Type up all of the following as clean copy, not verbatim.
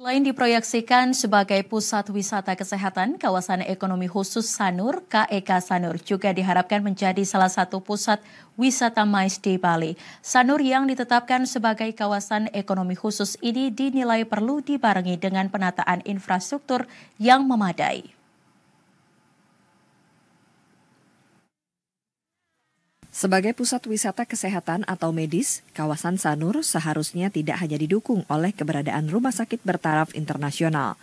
Selain diproyeksikan sebagai pusat wisata kesehatan, kawasan ekonomi khusus Sanur, KEK Sanur juga diharapkan menjadi salah satu pusat wisata MICE di Bali. Sanur yang ditetapkan sebagai kawasan ekonomi khusus ini dinilai perlu dibarengi dengan penataan infrastruktur yang memadai. Sebagai pusat wisata kesehatan atau medis, kawasan Sanur seharusnya tidak hanya didukung oleh keberadaan rumah sakit bertaraf internasional.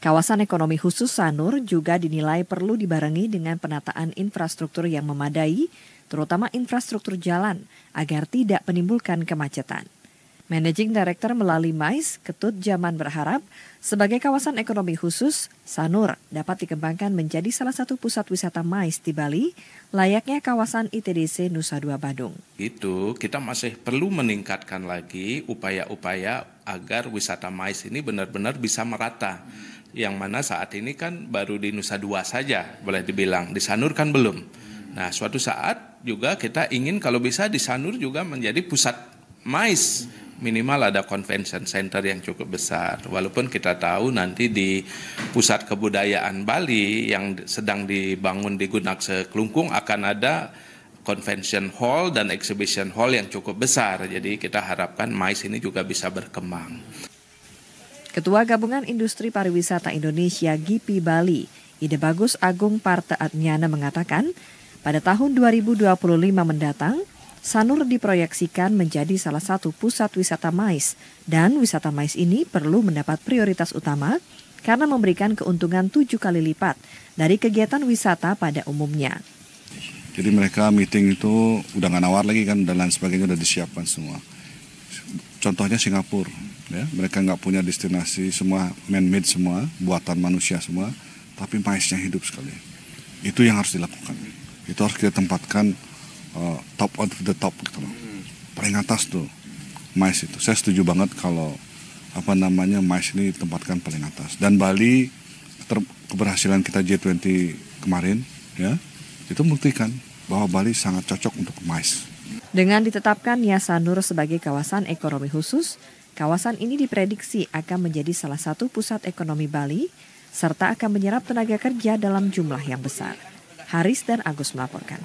Kawasan ekonomi khusus Sanur juga dinilai perlu dibarengi dengan penataan infrastruktur yang memadai, terutama infrastruktur jalan, agar tidak menimbulkan kemacetan. Managing Director melalui MICE, Ketut Jaman berharap, sebagai kawasan ekonomi khusus, Sanur dapat dikembangkan menjadi salah satu pusat wisata MICE di Bali, layaknya kawasan ITDC Nusa Dua Badung. Itu kita masih perlu meningkatkan lagi upaya-upaya agar wisata MICE ini benar-benar bisa merata. Yang mana saat ini kan baru di Nusa Dua saja boleh dibilang, di Sanur kan belum. Nah, suatu saat juga kita ingin kalau bisa di Sanur juga menjadi pusat MICE. Minimal ada convention center yang cukup besar. Walaupun kita tahu nanti di pusat kebudayaan Bali yang sedang dibangun di Gunakse Klungkung akan ada convention hall dan exhibition hall yang cukup besar. Jadi kita harapkan MICE ini juga bisa berkembang. Ketua Gabungan Industri Pariwisata Indonesia GIPI Bali, Ide Bagus Agung Parte Adnyana mengatakan, pada tahun 2025 mendatang, Sanur diproyeksikan menjadi salah satu pusat wisata MICE dan wisata MICE ini perlu mendapat prioritas utama karena memberikan keuntungan 7 kali lipat dari kegiatan wisata pada umumnya. Jadi mereka meeting itu udah nggak nawar lagi kan dan lain sebagainya udah disiapkan semua. Contohnya Singapura, ya mereka nggak punya destinasi semua man-made semua buatan manusia semua, tapi MICE-nya hidup sekali. Itu yang harus dilakukan. Itu harus kita tempatkan top of the top gitu loh. Paling atas tuh MICE itu. Saya setuju banget kalau MICE ini ditempatkan paling atas. Dan Bali keberhasilan kita G20 kemarin ya, itu membuktikan bahwa Bali sangat cocok untuk MICE. Dengan ditetapkannya Sanur sebagai kawasan ekonomi khusus, kawasan ini diprediksi akan menjadi salah satu pusat ekonomi Bali serta akan menyerap tenaga kerja dalam jumlah yang besar. Haris dan Agus melaporkan.